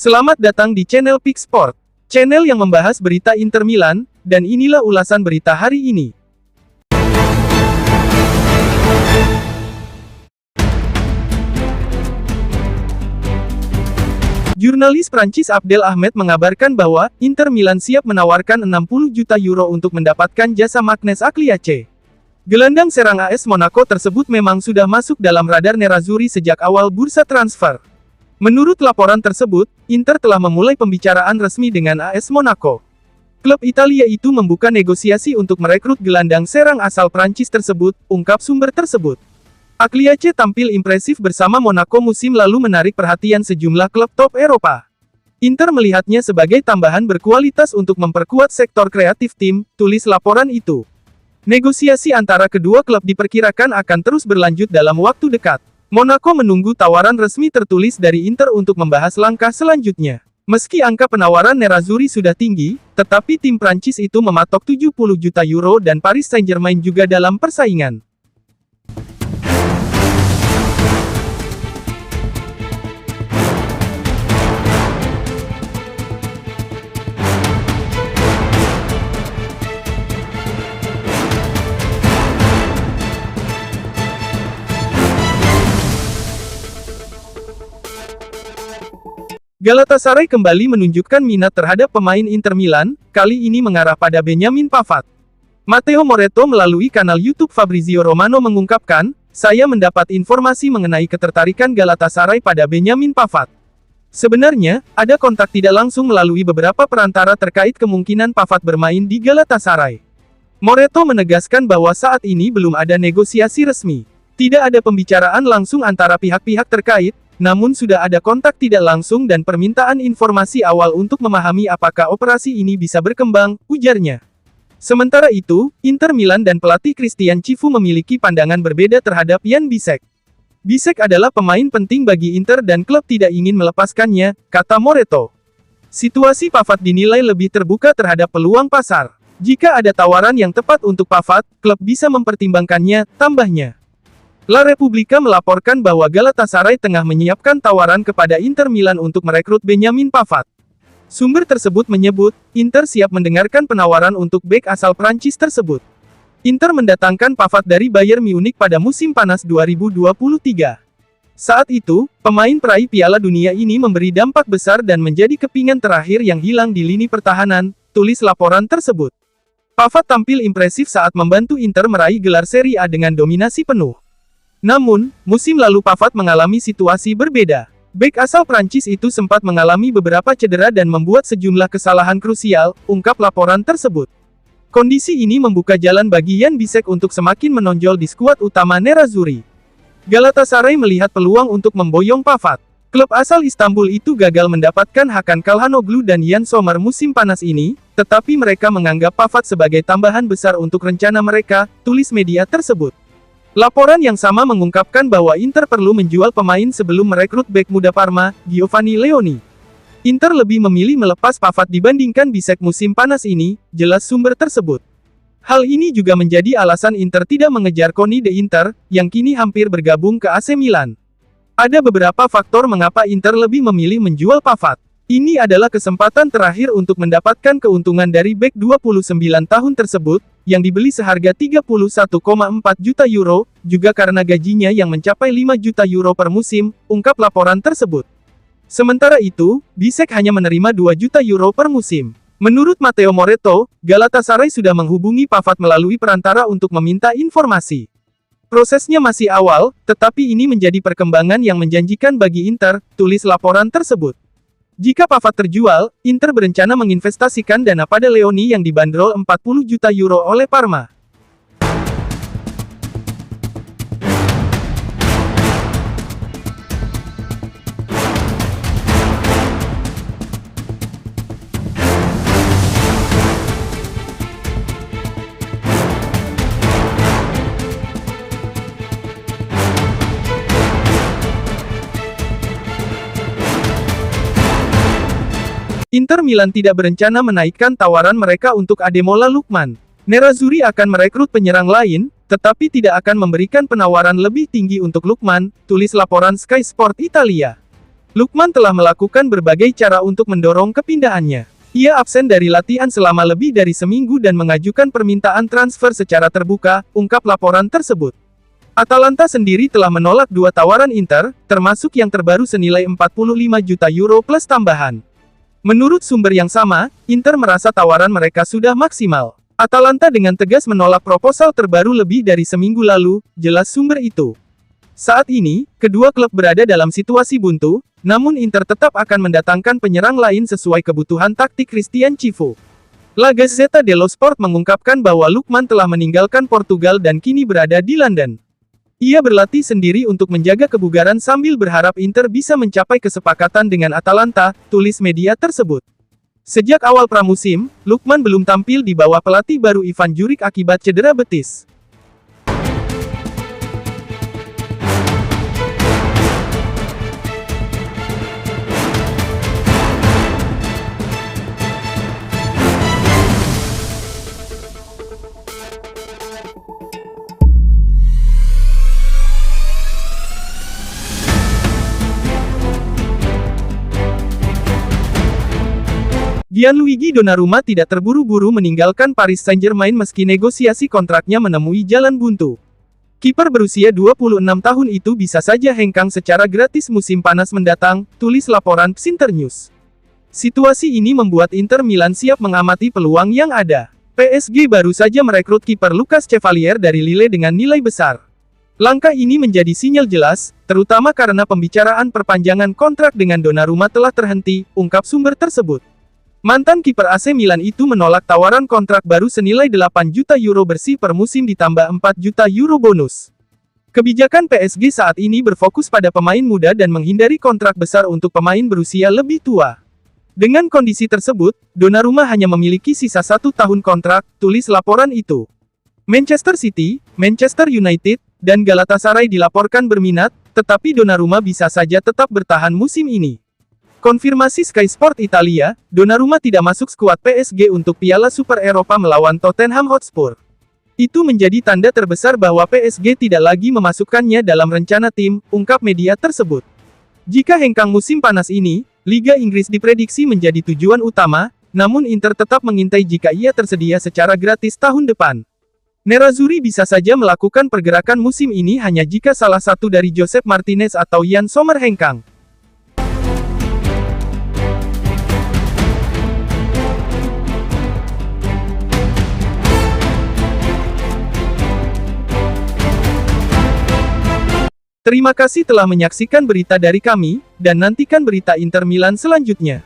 Selamat datang di channel Pick Sport, channel yang membahas berita Inter Milan, dan inilah ulasan berita hari ini. Jurnalis Prancis Abdel Ahmed mengabarkan bahwa Inter Milan siap menawarkan 60 juta euro untuk mendapatkan jasa Magnez Akliace. Gelandang serang AS Monaco tersebut memang sudah masuk dalam radar Nerazzurri sejak awal bursa transfer. Menurut laporan tersebut, Inter telah memulai pembicaraan resmi dengan AS Monaco. Klub Italia itu membuka negosiasi untuk merekrut gelandang serang asal Prancis tersebut, ungkap sumber tersebut. Akliace tampil impresif bersama Monaco musim lalu menarik perhatian sejumlah klub top Eropa. Inter melihatnya sebagai tambahan berkualitas untuk memperkuat sektor kreatif tim, tulis laporan itu. Negosiasi antara kedua klub diperkirakan akan terus berlanjut dalam waktu dekat. Monaco menunggu tawaran resmi tertulis dari Inter untuk membahas langkah selanjutnya. Meski angka penawaran Nerazzurri sudah tinggi, tetapi tim Prancis itu mematok 70 juta euro dan Paris Saint-Germain juga dalam persaingan. Galatasaray kembali menunjukkan minat terhadap pemain Inter Milan, kali ini mengarah pada Benjamin Pavard. Matteo Moretto melalui kanal YouTube Fabrizio Romano mengungkapkan, "Saya mendapat informasi mengenai ketertarikan Galatasaray pada Benjamin Pavard. Sebenarnya, ada kontak tidak langsung melalui beberapa perantara terkait kemungkinan Pavard bermain di Galatasaray." Moretto menegaskan bahwa saat ini belum ada negosiasi resmi. Tidak ada pembicaraan langsung antara pihak-pihak terkait, namun sudah ada kontak tidak langsung dan permintaan informasi awal untuk memahami apakah operasi ini bisa berkembang, ujarnya. Sementara itu, Inter Milan dan pelatih Christian Chivu memiliki pandangan berbeda terhadap Jan Bisek. Bisek adalah pemain penting bagi Inter dan klub tidak ingin melepaskannya, kata Moretto. Situasi Pavard dinilai lebih terbuka terhadap peluang pasar. Jika ada tawaran yang tepat untuk Pavard, klub bisa mempertimbangkannya, tambahnya. La Repubblica melaporkan bahwa Galatasaray tengah menyiapkan tawaran kepada Inter Milan untuk merekrut Benjamin Pavard. Sumber tersebut menyebut, Inter siap mendengarkan penawaran untuk bek asal Prancis tersebut. Inter mendatangkan Pavard dari Bayern Munich pada musim panas 2023. Saat itu, pemain peraih Piala Dunia ini memberi dampak besar dan menjadi kepingan terakhir yang hilang di lini pertahanan, tulis laporan tersebut. Pavard tampil impresif saat membantu Inter meraih gelar Serie A dengan dominasi penuh. Namun, musim lalu Pavard mengalami situasi berbeda. Bek asal Prancis itu sempat mengalami beberapa cedera dan membuat sejumlah kesalahan krusial, ungkap laporan tersebut. Kondisi ini membuka jalan bagi Jan Bisek untuk semakin menonjol di skuad utama Nerazzurri. Galatasaray melihat peluang untuk memboyong Pavard. Klub asal Istanbul itu gagal mendapatkan Hakan Calhanoglu dan Yann Sommer musim panas ini, tetapi mereka menganggap Pavard sebagai tambahan besar untuk rencana mereka, tulis media tersebut. Laporan yang sama mengungkapkan bahwa Inter perlu menjual pemain sebelum merekrut bek muda Parma, Giovanni Leoni. Inter lebih memilih melepas Pavard dibandingkan Bisek musim panas ini, jelas sumber tersebut. Hal ini juga menjadi alasan Inter tidak mengejar Koni de Inter, yang kini hampir bergabung ke AC Milan. Ada beberapa faktor mengapa Inter lebih memilih menjual Pavard. Ini adalah kesempatan terakhir untuk mendapatkan keuntungan dari bek 29 tahun tersebut, yang dibeli seharga 31,4 juta euro, juga karena gajinya yang mencapai 5 juta euro per musim, ungkap laporan tersebut. Sementara itu, Bisek hanya menerima 2 juta euro per musim. Menurut Matteo Moretto, Galatasaray sudah menghubungi Pavard melalui perantara untuk meminta informasi. Prosesnya masih awal, tetapi ini menjadi perkembangan yang menjanjikan bagi Inter, tulis laporan tersebut. Jika Pavard terjual, Inter berencana menginvestasikan dana pada Leoni yang dibanderol 40 juta euro oleh Parma. Inter Milan tidak berencana menaikkan tawaran mereka untuk Ademola Lookman. Nerazzurri akan merekrut penyerang lain, tetapi tidak akan memberikan penawaran lebih tinggi untuk Lookman, tulis laporan Sky Sport Italia. Lukman telah melakukan berbagai cara untuk mendorong kepindahannya. Ia absen dari latihan selama lebih dari seminggu dan mengajukan permintaan transfer secara terbuka, ungkap laporan tersebut. Atalanta sendiri telah menolak 2 tawaran Inter, termasuk yang terbaru senilai 45 juta euro plus tambahan. Menurut sumber yang sama, Inter merasa tawaran mereka sudah maksimal. Atalanta dengan tegas menolak proposal terbaru lebih dari seminggu lalu, jelas sumber itu. Saat ini, kedua klub berada dalam situasi buntu, namun Inter tetap akan mendatangkan penyerang lain sesuai kebutuhan taktik Christian Chivo. La Gazzetta dello Sport mengungkapkan bahwa Lukman telah meninggalkan Portugal dan kini berada di London. Ia berlatih sendiri untuk menjaga kebugaran sambil berharap Inter bisa mencapai kesepakatan dengan Atalanta, tulis media tersebut. Sejak awal pramusim, Lukman belum tampil di bawah pelatih baru Ivan Juric akibat cedera betis. Gianluigi Donnarumma tidak terburu-buru meninggalkan Paris Saint-Germain meski negosiasi kontraknya menemui jalan buntu. Kiper berusia 26 tahun itu bisa saja hengkang secara gratis musim panas mendatang, tulis laporan Internews. Situasi ini membuat Inter Milan siap mengamati peluang yang ada. PSG baru saja merekrut kiper Lucas Chevalier dari Lille dengan nilai besar. Langkah ini menjadi sinyal jelas, terutama karena pembicaraan perpanjangan kontrak dengan Donnarumma telah terhenti, ungkap sumber tersebut. Mantan kiper AC Milan itu menolak tawaran kontrak baru senilai 8 juta euro bersih per musim ditambah 4 juta euro bonus. Kebijakan PSG saat ini berfokus pada pemain muda dan menghindari kontrak besar untuk pemain berusia lebih tua. Dengan kondisi tersebut, Donnarumma hanya memiliki sisa 1 tahun kontrak, tulis laporan itu. Manchester City, Manchester United, dan Galatasaray dilaporkan berminat, tetapi Donnarumma bisa saja tetap bertahan musim ini. Konfirmasi Sky Sport Italia, Donnarumma tidak masuk skuad PSG untuk Piala Super Eropa melawan Tottenham Hotspur. Itu menjadi tanda terbesar bahwa PSG tidak lagi memasukkannya dalam rencana tim, ungkap media tersebut. Jika hengkang musim panas ini, Liga Inggris diprediksi menjadi tujuan utama, namun Inter tetap mengintai jika ia tersedia secara gratis tahun depan. Nerazzurri bisa saja melakukan pergerakan musim ini hanya jika salah satu dari Josep Martinez atau Yann Sommer hengkang. Terima kasih telah menyaksikan berita dari kami, dan nantikan berita Inter Milan selanjutnya.